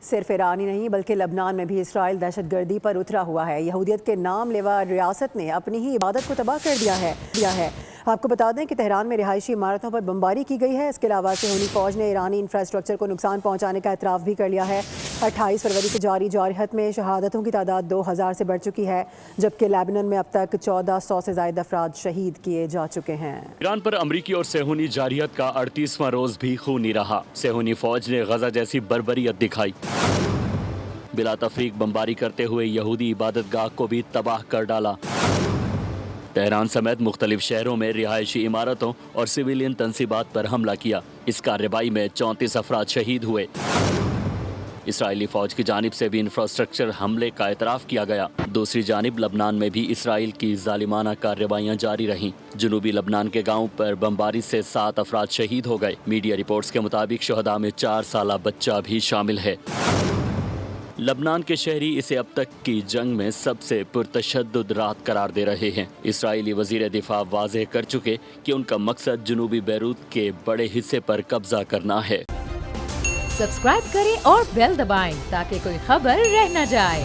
صرف ایران ہی نہیں بلکہ لبنان میں بھی اسرائیل دہشت گردی پر اترا ہوا ہے۔ یہودیت کے نام لیوا ریاست نے اپنی ہی عبادت کو تباہ کر دیا ہے۔ آپ کو بتا دیں کہ تہران میں رہائشی عمارتوں پر بمباری کی گئی ہے۔ اس کے علاوہ صہیونی فوج نے ایرانی انفراسٹرکچر کو نقصان پہنچانے کا اعتراف بھی کر لیا ہے۔ 28 فروری سے جاری جارحت میں شہادتوں کی تعداد 2000 سے بڑھ چکی ہے، جبکہ لیبنان میں اب تک 1400 سے زائد افراد شہید کیے جا چکے ہیں۔ ایران پر امریکی اور صہیونی جارحیت کا 38واں روز بھی خونی رہا۔ صہیونی فوج نے غزہ جیسی بربریت دکھائی، بلا تفریق بمباری کرتے ہوئے یہودی عبادت گاہ کو بھی تباہ کر ڈالا۔ تہران سمیت مختلف شہروں میں رہائشی عمارتوں اور سویلین تنصیبات پر حملہ کیا۔ اس کارروائی میں 34 افراد شہید ہوئے۔ اسرائیلی فوج کی جانب سے بھی انفراسٹرکچر حملے کا اعتراف کیا گیا۔ دوسری جانب لبنان میں بھی اسرائیل کی ظالمانہ کارروائیاں جاری رہیں۔ جنوبی لبنان کے گاؤں پر بمباری سے 7 افراد شہید ہو گئے۔ میڈیا رپورٹس کے مطابق شہداء میں 4 سالہ بچہ بھی شامل ہے۔ لبنان کے شہری اسے اب تک کی جنگ میں سب سے پرتشدد رات قرار دے رہے ہیں۔ اسرائیلی وزیر دفاع واضح کر چکے کہ ان کا مقصد جنوبی بیروت کے بڑے حصے پر قبضہ کرنا ہے۔ سبسکرائب کریں اور بیل دبائیں تاکہ کوئی خبر رہ نہ جائے۔